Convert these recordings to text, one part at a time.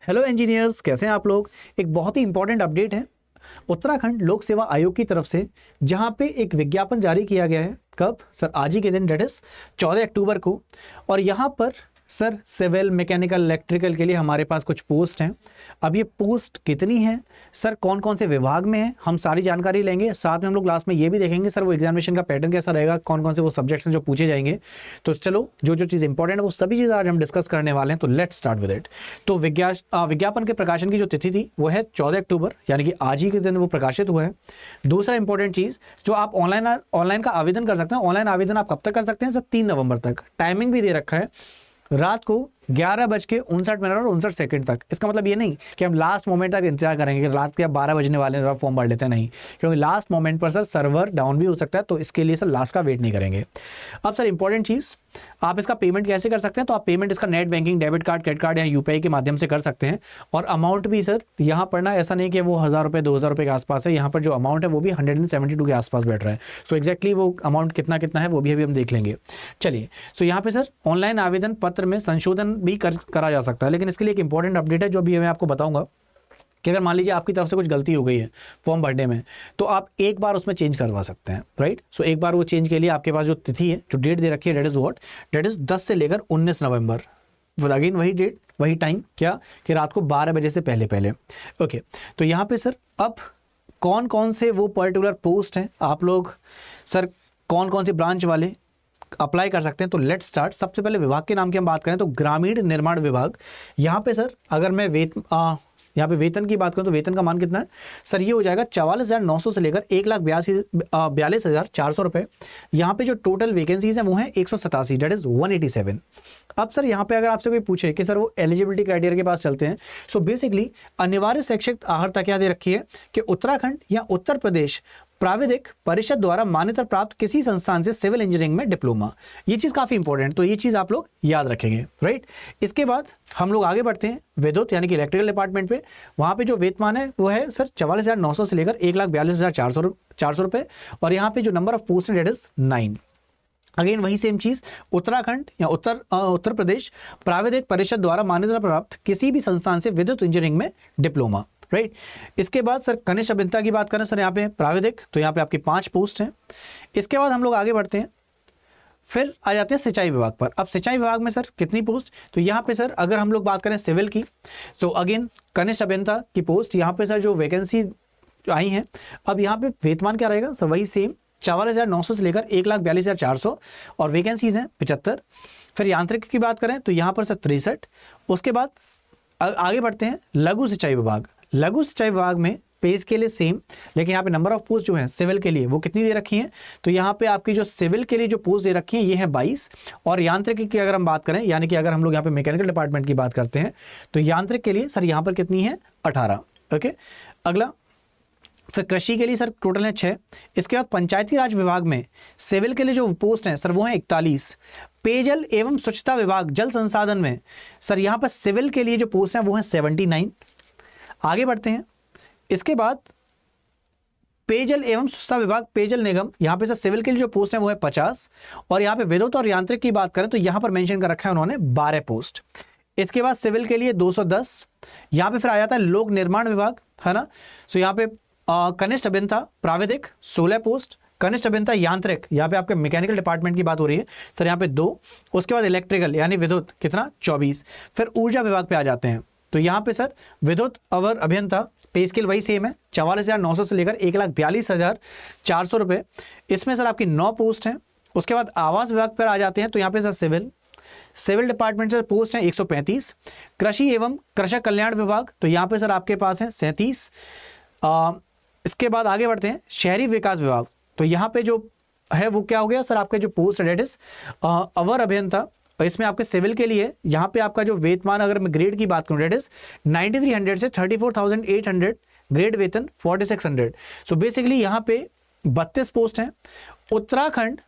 Hello engineers, कैसे हैं आप लोग। एक बहुत ही इंपॉर्टेंट अपडेट है उत्तराखंड लोक सेवा आयोग की तरफ से, जहां पे एक विज्ञापन जारी किया गया है। कब सर? आज ही के दिन, डेट इज 14 अक्टूबर को। और यहां पर सर सिविल, मैकेनिकल, इलेक्ट्रिकल के लिए हमारे पास कुछ पोस्ट हैं। अब ये पोस्ट कितनी है सर, कौन कौन से विभाग में है, हम सारी जानकारी लेंगे। साथ में हम लोग लास्ट में ये भी देखेंगे सर वो एग्जामिनेशन का पैटर्न कैसा रहेगा, कौन कौन से वो सब्जेक्ट्स हैं जो पूछे जाएंगे। तो चलो, जो जो चीज़ इंपॉर्टेंट है वो सभी चीज़ आज हम डिस्कस करने वाले हैं। तो लेट्स स्टार्ट विद इट। तो विज्ञापन के प्रकाशन की जो तिथि थी वो है 14 अक्टूबर, यानी कि आज ही के दिन वो प्रकाशित हुआ है। दूसरा इंपॉर्टेंट चीज़, जो आप ऑनलाइन का आवेदन कर सकते हैं। ऑनलाइन आवेदन आप कब तक कर सकते हैं सर? 3 नवंबर तक। टाइमिंग भी दे रखा है रात को 11:59 और 59 तक। इसका मतलब ये नहीं कि हम लास्ट मोमेंट तक इंतजार करेंगे कि रात के 12 बजने वाले हैं फॉर्म भर लेते हैं, नहीं, क्योंकि लास्ट मोमेंट पर सर सर्वर डाउन भी हो सकता है, तो इसके लिए सर लास्ट का वेट नहीं करेंगे। अब सर इंपॉर्टेंट चीज़, आप इसका पेमेंट कैसे कर सकते हैं? तो आप पेमेंट इसका net banking, debit card, credit card या यूपीआई के माध्यम से कर सकते हैं। और अमाउंट भी सर यहाँ पर ना ऐसा नहीं कि वो 1000 रुपये 2000 रुपये के आसपास है। यहाँ पर जो अमाउंट है वो भी 172 के आसपास बैठ रहा है। सो एक्जैक्टली वो अमाउंट कितना कितना है वो भी अभी हम देख लेंगे। चलिए, सो यहाँ पे सर ऑनलाइन आवेदन पत्र में संशोधन भी करा जा सकता है, लेकिन इसके लिए एक इंपॉर्टेंट अपडेट है जो अभी मैं आपको बताऊंगा कि अगर मान लीजिए आपकी तरफ से कुछ गलती हो गई है फॉर्म भरने में, तो आप एक बार उसमें चेंज करवा सकते हैं, राइट। सो एक बार वो चेंज के लिए आपके पास जो तिथि है, जो डेट दे रखी है, डेट इज 10 से लेकर 19 नवंबर। अगेन वही डेट, वही टाइम, क्या कि रात को 12 बजे से पहले पहले। ओके, तो यहाँ पे सर अब कौन कौन से वो पर्टिकुलर पोस्ट हैं, आप लोग सर कौन कौन से ब्रांच वाले अप्लाई कर सकते हैं। तो लेट्स स्टार्ट। सबसे पहले विभाग के नाम की हम बात करें तो ग्रामीण निर्माण विभाग। यहाँ पे सर अगर मैं यहाँ पे वेतन की बात करूँ तो वेतन का मान कितना है सर? ये हो जाएगा 44,900 से लेकर 1,42,400 रुपये। यहाँ पे जो टोटल वैकेंसीज हैं वो हैं 187, डेट इज 187। अब सर यहाँ पे अगर आपसे कोई पूछे कि सर वो एलिजिबिलिटी क्राइटेरिया के पास चलते हैं, सो बेसिकली अनिवार्य शैक्षिक अर्हता क्या दे रखी है कि उत्तराखंड या उत्तर प्रदेश प्राविधिक परिषद द्वारा मान्यता प्राप्त किसी संस्थान से सिविल इंजीनियरिंग में डिप्लोमा। ये चीज़ काफ़ी इंपॉर्टेंट, तो ये चीज़ आप लोग याद रखेंगे, राइट। इसके बाद हम लोग आगे बढ़ते हैं विद्युत यानी कि इलेक्ट्रिकल डिपार्टमेंट पे। वहाँ पे जो वेतमान है वो है सर 44,900 से लेकर 1,42,400 रुपये। और यहाँ पे जो नंबर ऑफ पोस्ट है डेट इज 9। अगेन वही सेम चीज, उत्तराखंड या उत्तर प्रदेश प्राविधिक परिषद द्वारा मान्यता प्राप्त किसी भी संस्थान से विद्युत इंजीनियरिंग में डिप्लोमा, राइट। इसके बाद सर कनिष्ठ अभियंता की बात करें सर, यहाँ पे प्राविधिक, तो यहाँ पे आपकी 5 पोस्ट हैं। इसके बाद हम लोग आगे बढ़ते हैं, फिर आ जाते हैं सिंचाई विभाग पर। अब सिंचाई विभाग में सर कितनी पोस्ट? तो यहाँ पे सर अगर हम लोग बात करें सिविल की, तो अगेन कनिष्ठ अभियंता की पोस्ट, यहाँ पे सर जो वैकेंसी आई हैं, अब यहाँ पे वेतमान क्या रहेगा सर? वही सेम 44,900 से लेकर 1,42,400 और वैकेंसीज हैं 75। फिर यांत्रिक की बात करें तो यहाँ पर सर 63। उसके बाद आगे बढ़ते हैं लघु सिंचाई विभाग। लघु सिंचाई विभाग में पेज के लिए सेम, लेकिन यहाँ पे नंबर ऑफ पोस्ट जो है सिविल के लिए वो कितनी दे रखी हैं? तो यहाँ पे आपकी जो सिविल के लिए जो पोस्ट दे रखी है ये है 22। और यांत्रिक की अगर हम बात करें, यानी कि अगर हम लोग यहाँ पे मैकेनिकल डिपार्टमेंट की बात करते हैं, तो यांत्रिक के लिए सर यहाँ पर कितनी है? 18। ओके, अगला फिर कृषि के लिए सर टोटल है 6। इसके बाद पंचायती राज विभाग में सिविल के लिए जो पोस्ट हैं सर वो है 41। पेयजल एवं स्वच्छता विभाग जल संसाधन में सर यहाँ पर सिविल के लिए जो पोस्ट हैं वो है 79। आगे बढ़ते हैं, इसके बाद पेयजल एवं स्वच्छता विभाग पेयजल निगम, यहाँ पे सर सिविल के लिए जो पोस्ट है वो है 50। और यहाँ पे विद्युत और यांत्रिक की बात करें तो यहाँ पर मेंशन कर रखा है उन्होंने 12 पोस्ट। इसके बाद सिविल के लिए 210। यहाँ पे फिर आ जाता है लोक निर्माण विभाग, है ना। सो यहाँ पे कनिष्ठ अभियंता प्राविधिक 16 पोस्ट, कनिष्ठ अभियंता यांत्रिक, यहाँ पे आपके मैकेनिकल डिपार्टमेंट की बात हो रही है सर, यहाँ पे 2। उसके बाद इलेक्ट्रिकल यानी विद्युत कितना? 24। फिर ऊर्जा विभाग पे आ जाते हैं, तो यहाँ पे सर विद्युत अवर अभियंता पे स्केल वही सेम है 44,900 से लेकर 1,42,400 रुपये। इसमें सर आपकी 9 पोस्ट हैं। उसके बाद आवास विभाग पर आ जाते हैं, तो यहाँ पे सर सिविल डिपार्टमेंट से पोस्ट है 135। कृषि एवं कृषक कल्याण विभाग, तो यहाँ पे सर आपके पास है 37। इसके बाद आगे बढ़ते हैं शहरी विकास विभाग, तो यहाँ पे जो है वो क्या हो गया सर? आपके जो पोस्ट डेट इज अवर अभियंता, इसमें आपके सिविल के लिए यहाँ पे आपका जो वेतमान, अगर मैं ग्रेड की बात करूँ, डेट इज 9300 से 34,800 ग्रेड वेतन 4600। सो बेसिकली यहाँ पे 32 पोस्ट हैं। उत्तराखंड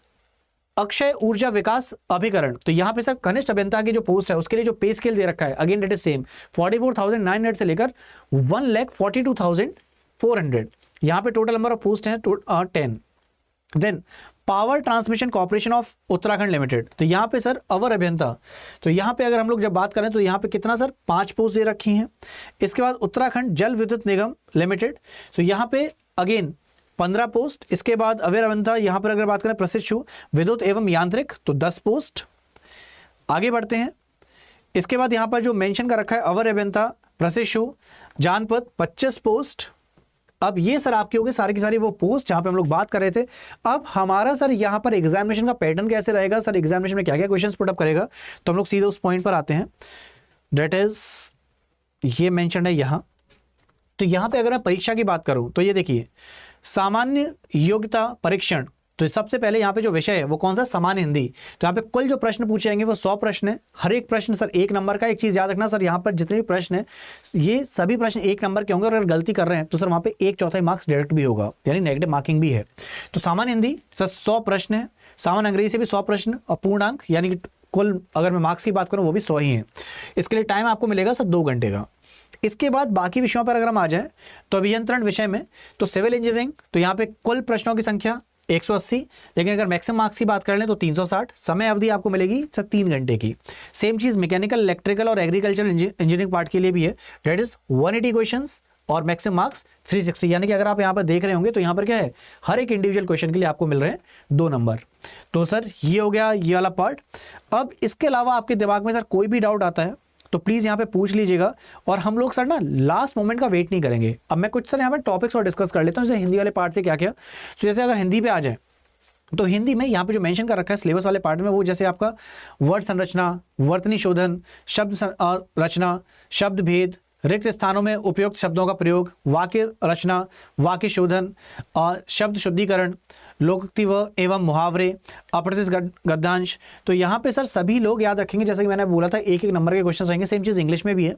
अक्षय ऊर्जा विकास अभिकरण, तो यहाँ पे सर कनिष्ठ अभियंता की जो पोस्ट है उसके लिए जो पे स्केल दे रखा है अगेन डेट इज सेम 44,900 से लेकर 1,42,400। यहाँ पे टोटल नंबर ऑफ पोस्ट हैं 10। Then power transmission corporation of Uttarakhand limited, तो यहाँ पे सर अवर अभियंता, तो यहाँ पे अगर हम लोग जब बात करें तो यहाँ पे कितना सर 5 पोस्ट दे रखी हैं। इसके बाद उत्तराखंड जल विद्युत निगम लिमिटेड, तो यहाँ पे अगेन 15 पोस्ट। इसके बाद अवर अभियंता यहाँ पर अगर बात करें प्रशिक्षु विद्युत एवं यांत्रिक, तो 10 पोस्ट। आगे बढ़ते हैं, इसके बाद यहाँ पर जो मेंशन कर रखा है अवर अभियंता प्रशिक्षु जानपद 25 पोस्ट। अब ये सर आपकी होगी सारी की सारी वो पोस्ट जहां पे हम लोग बात कर रहे थे। अब हमारा सर यहाँ पर एग्जामिनेशन का पैटर्न कैसे रहेगा, सर एग्जामिनेशन में क्या क्या क्वेश्चंस पुटअप करेगा, तो हम लोग सीधे उस पॉइंट पर आते हैं। डेट इज ये मेंशन है यहाँ। तो यहाँ पे अगर मैं परीक्षा की बात करूं तो ये देखिए सामान्य योग्यता परीक्षण, तो सबसे पहले यहाँ पे जो विषय है वो कौन सा, सामान्य हिंदी। तो यहाँ पे कुल जो प्रश्न पूछे जाएंगे वो 100 प्रश्न है। हर एक प्रश्न सर 1 नंबर का। एक चीज याद रखना सर, यहाँ पर जितने भी प्रश्न है ये सभी प्रश्न 1 नंबर के होंगे, और अगर गलती कर रहे हैं तो सर वहाँ पे 1/4 मार्क्स डायरेक्ट भी होगा, यानी नेगेटिव मार्किंग भी है। तो सामान्य हिंदी सर 100 प्रश्न है, सामान्य अंग्रेजी से भी 100 प्रश्न, और पूर्णांक यानी कि कुल अगर मैं मार्क्स की बात करूँ वो भी 100 ही है। इसके लिए टाइम आपको मिलेगा सर 2 घंटे का। इसके बाद बाकी विषयों पर अगर हम आ जाएं तो अभियंत्रण विषय में तो सिविल इंजीनियरिंग, तो यहाँ पे कुल प्रश्नों की संख्या 180, लेकिन अगर मैक्सिमम मार्क्स की बात कर लें तो 360। समय अवधि आपको मिलेगी सर 3 घंटे की। सेम चीज मैकेनिकल, इलेक्ट्रिकल और एग्रीकल्चर इंजीनियरिंग पार्ट के लिए भी है, डेट इज 180 क्वेश्चंस और मैक्सिमम मार्क्स 360। यानी कि अगर आप यहाँ पर देख रहे होंगे तो यहाँ पर क्या है, हर एक इंडिविजुअल क्वेश्चन के लिए आपको मिल रहे हैं 2 नंबर। तो सर ये हो गया ये वाला पार्ट। अब इसके अलावा आपके दिमाग में सर कोई भी डाउट आता है तो प्लीज़ यहाँ पे पूछ लीजिएगा, और हम लोग सर ना लास्ट मोमेंट का वेट नहीं करेंगे। अब मैं कुछ सर यहाँ पे टॉपिक्स और डिस्कस कर लेता हूँ, जैसे हिंदी वाले पार्ट से क्या क्या। तो जैसे अगर हिंदी पे आ जाए तो हिंदी में यहाँ पे जो मेंशन कर रखा है सिलेबस वाले पार्ट में, वो जैसे आपका वर्ड संरचना, वर्तनी शोधन, शब्द रचना, शब्द भेद, रिक्त स्थानों में उपयुक्त शब्दों का प्रयोग, वाक्य रचना, वाक्य शोधन, शब्द शुद्धिकरण, लोकोक्ति एवं मुहावरे, अप्रतिश गद्यांश। तो यहाँ पे सर सभी लोग याद रखेंगे, जैसे कि मैंने बोला था 1-1 नंबर के क्वेश्चन रहेंगे। सेम चीज़ इंग्लिश में भी है,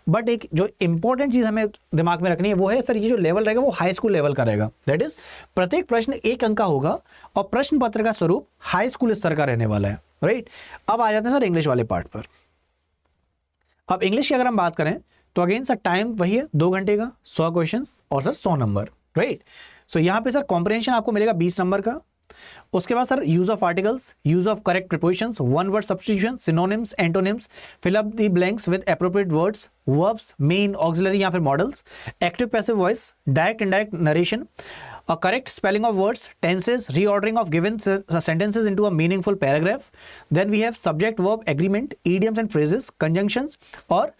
बट एक जो इंपॉर्टेंट चीज़ हमें दिमाग में रखनी है वो है सर ये जो लेवल रहेगा वो हाई स्कूल लेवल का रहेगा। दैट इज प्रत्येक प्रश्न 1 अंक का होगा और प्रश्न पत्र का स्वरूप हाई स्कूल स्तर का रहने वाला है, राइट। अब आ जाते हैं सर इंग्लिश वाले पार्ट पर। अब इंग्लिश की अगर हम बात करें तो अगेन सर टाइम वही है 2 घंटे का, 100 क्वेश्चन और सर 100 नंबर, राइट। सो यहाँ पे सर कॉम्प्रिहेंशन आपको मिलेगा 20 नंबर का। उसके बाद sir use of articles, use of correct prepositions, one word substitution, synonyms, antonyms, fill up the blanks with appropriate words, verbs, main, auxiliary या फिर modals, active passive voice, direct indirect narration, a correct spelling of words, tenses, reordering of given sentences into a meaningful paragraph. Then we have subject verb agreement, idioms and phrases, conjunctions और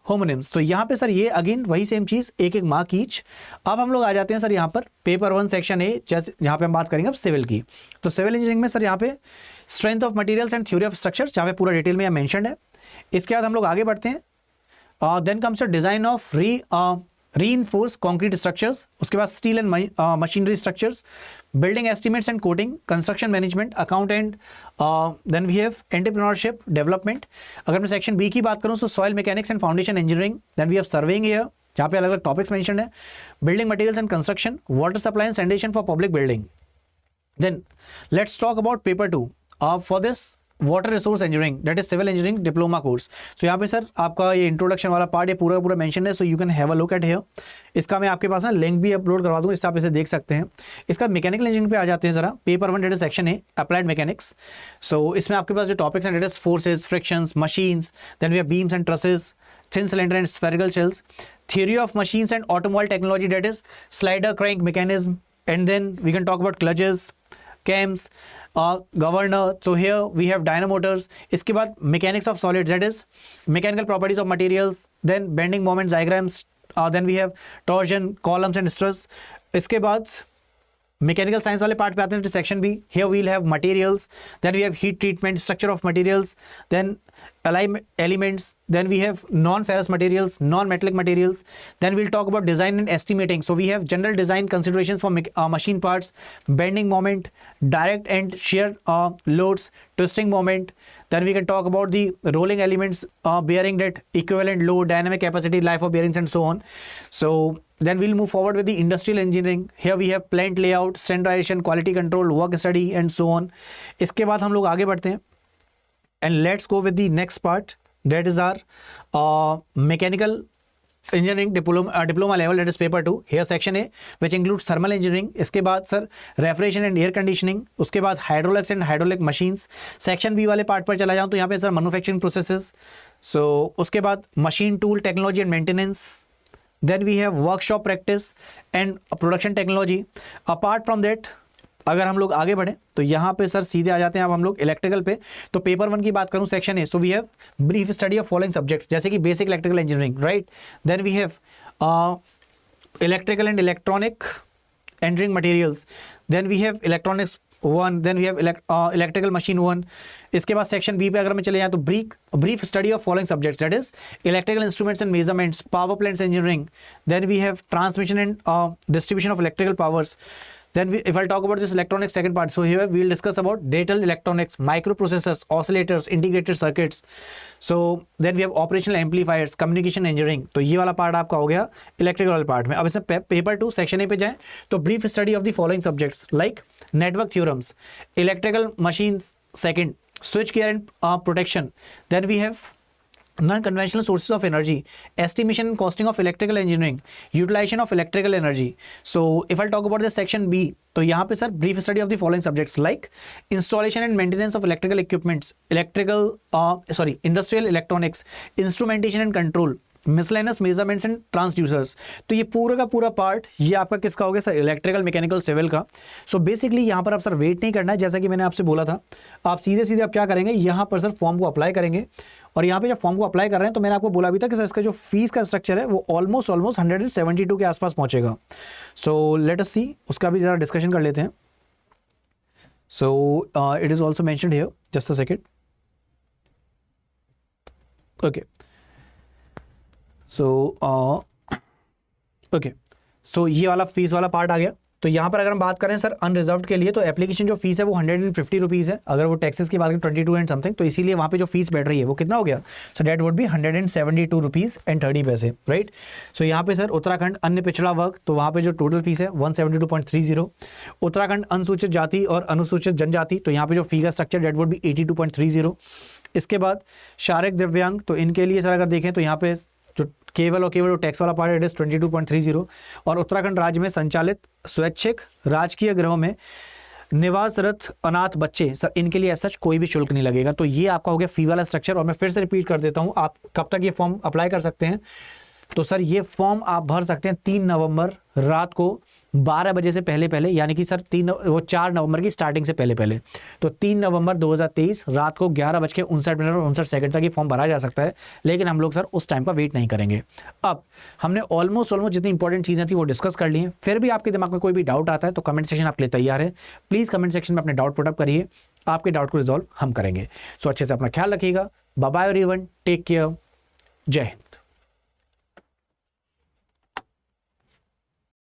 homonyms। तो यहाँ पे sir ये again वही same चीज 1-1 mark each. अब हम लोग आ जाते हैं सर यहाँ पर पेपर 1 सेक्शन ए, जैसे जहाँ पे हम बात करेंगे अब सिविल की। तो सिविल इंजीनियरिंग में सर यहाँ पे strength of materials and theory of structures, जहाँ पे पूरा डिटेल में यहाँ मेंशन्ड है। इसके बाद हम लोग आगे बढ़ते हैं। Then comes the design of reinforced concrete structures, उसके बाद steel and machinery structures, building estimates and coding, construction management, account and then we have entrepreneurship development। अगर मैं सेक्शन बी की बात करूँ तो soil mechanics and foundation engineering, then we have surveying here जहाँ पे अलग अलग टॉपिक्स मेंशन है, building materials and construction, water supply and sanitation for public building। Then let's talk about paper 2 for this water resource engineering, that is civil engineering diploma course. So यहाँ पे sir आपका ये introduction वाला part ये पूरा पूरा mention है, so you can have a look at here. इसका मैं आपके पास ना लिंक भी अपलोड करवा दूँ, इससे आप इसे देख सकते हैं। इसका मैकेनिकल इंजीनियरिंग पे आ जाते हैं जरा। पेपर 1 दैट इज सेक्शन है अप्लाइड मैकेनिक्स। सो इसमें आपके पास जो टॉपिक्स हैं that is forces, frictions, machines, then we have beams and trusses, thin cylinder and spherical shells, theory of machines and automobile technology, that is slider crank mechanism, and then we can talk about clutches, cams, governor. So here we have dynamotors. इसके बाद mechanics of solids, that is mechanical properties of materials, then bending moments diagrams, then we have torsion, columns and stress. इसके बाद mechanical science वाले part पे आते हैं section B. Here we will have materials, then we have heat treatment, structure of materials, then elements, then we have non-ferrous materials, non-metallic materials, then we'll talk about design and estimating. So we have general design considerations for machine parts, bending moment, direct and shear loads, twisting moment, then we can talk about the rolling elements, bearing that equivalent load, dynamic capacity, life of bearings and so on. So then we'll move forward with the industrial engineering. Here we have plant layout, standardization, quality control, work study and so on. इसके बाद हम लोग आगे बढ़ते हैं and let's go with the next part, that is our mechanical engineering diploma level, that is paper 2। Here section A which includes thermal engineering. इसके बाद sir refrigeration and air conditioning. उसके बाद hydraulics and hydraulic machines. Section B वाले part पर चला जाऊँ तो यहाँ पे सर मैन्युफैक्चरिंग प्रोसेसेस। सो उसके बाद machine tool technology and maintenance. Then we have workshop practice and production technology. Apart from that अगर हम लोग आगे बढ़े तो यहाँ पे सर सीधे आ जाते हैं अब हम लोग इलेक्ट्रिकल पे। तो पेपर 1 की बात करूँ section A, so we have brief study of following subjects, जैसे कि basic electrical engineering, right. Then we have electrical and electronic engineering materials. Then we have electronics 1, then we have electrical machine 1। इसके बाद section B पे अगर मैं चले जाए तो brief study of following subjects, that is electrical instruments and measurements, power plants engineering. Then we have transmission and distribution of electrical powers. Then if I'll talk about this electronics second part, so here we'll discuss about digital electronics, microprocessors, oscillators, integrated circuits. So then we have operational amplifiers, communication engineering. तो ये वाला part आपका हो गया electrical वाले part में। अब इसमें पेपर 2 सेक्शन ए पे जाएं तो brief study of the following subjects like network theorems, electrical machines second, switch gear and protection. Then we have non-conventional sources of energy, estimation and costing of electrical engineering, utilization of electrical energy. So if I'll talk about the section B, तो यहाँ पे sir brief study of the following subjects like installation and maintenance of electrical equipments, industrial electronics, instrumentation and control, miscellaneous measurements and transducers. तो ये पूरा का पूरा part ये आपका किसका हो गया सर, इलेक्ट्रिकल मैकेनिकल सिविल का। सो बेसिकली यहाँ पर आप सर वेट नहीं करना है, जैसा कि मैंने आपसे बोला था, आप सीधे सीधे आप क्या करेंगे, यहाँ पर सर फॉर्म को अप्लाई करेंगे। और यहाँ पे जब फॉर्म को अप्लाई कर रहे हैं तो मैंने आपको बोला भी था कि सर इसका जो फीस का स्ट्रक्चर है वो ऑलमोस्ट 172 के आसपास पहुँचेगा। सो लेट अस सी, उसका भी ज़रा डिस्कशन कर लेते हैं। So it is also mentioned here, just a second, okay. So ये वाला फीस वाला पार्ट आ गया। तो यहाँ पर अगर हम बात करें सर अनरिजर्व्ड के लिए, तो एप्लीकेशन जो फीस है वो 150 रुपीज़ है। अगर वो टैक्सेस की बात करें 22 एंड समथिंग, तो इसीलिए वहाँ पे जो फीस बैठ रही है वो कितना हो गया, so that would be 172 rupees and 30 paise, right. सो यहाँ पे सर उत्तराखंड अन्य पिछड़ा वर्ग, तो वहाँ पे जो टोटल फीस है 172.30। उत्तराखंड अनुसूचित जाति और अनुसूचित जनजाति, तो यहाँ पे जो फी का स्ट्रक्चर डेट वुड बी 82.30। इसके बाद शारीरिक दिव्यांग, तो इनके लिए सर अगर देखें तो यहाँ पे जो केवल और केवल टैक्स वाला पार्ट इट इज 22.30। और उत्तराखंड राज्य में संचालित स्वैच्छिक राजकीय गृहों में निवासरत अनाथ बच्चे, सर इनके लिए सच कोई भी शुल्क नहीं लगेगा। तो ये आपका हो गया फी वाला स्ट्रक्चर। और मैं फिर से रिपीट कर देता हूँ, आप कब तक ये फॉर्म अप्लाई कर सकते हैं, तो सर ये फॉर्म आप भर सकते हैं 3 नवंबर रात को 12 बजे से पहले पहले, यानी कि सर 4 नवंबर की स्टार्टिंग से पहले पहले। तो 3 नवंबर 2023 रात को 11:59 और 59 सेकंड तक ये फॉर्म भरा जा सकता है, लेकिन हम लोग सर उस टाइम का वेट नहीं करेंगे। अब हमने ऑलमोस्ट जितनी इंपॉर्टेंट चीज़ें थी वो डिस्कस कर ली हैं। फिर भी आपके दिमाग में कोई भी डाउट आता है तो कमेंट सेक्शन आपके लिए तैयार है। प्लीज़ कमेंट सेक्शन में अपने डाउट पुटअप करिए, आपके डाउट को रिजॉल्व हम करेंगे। सो अच्छे से अपना ख्याल रखिएगा। Bye bye everyone, take care, जय हिंद।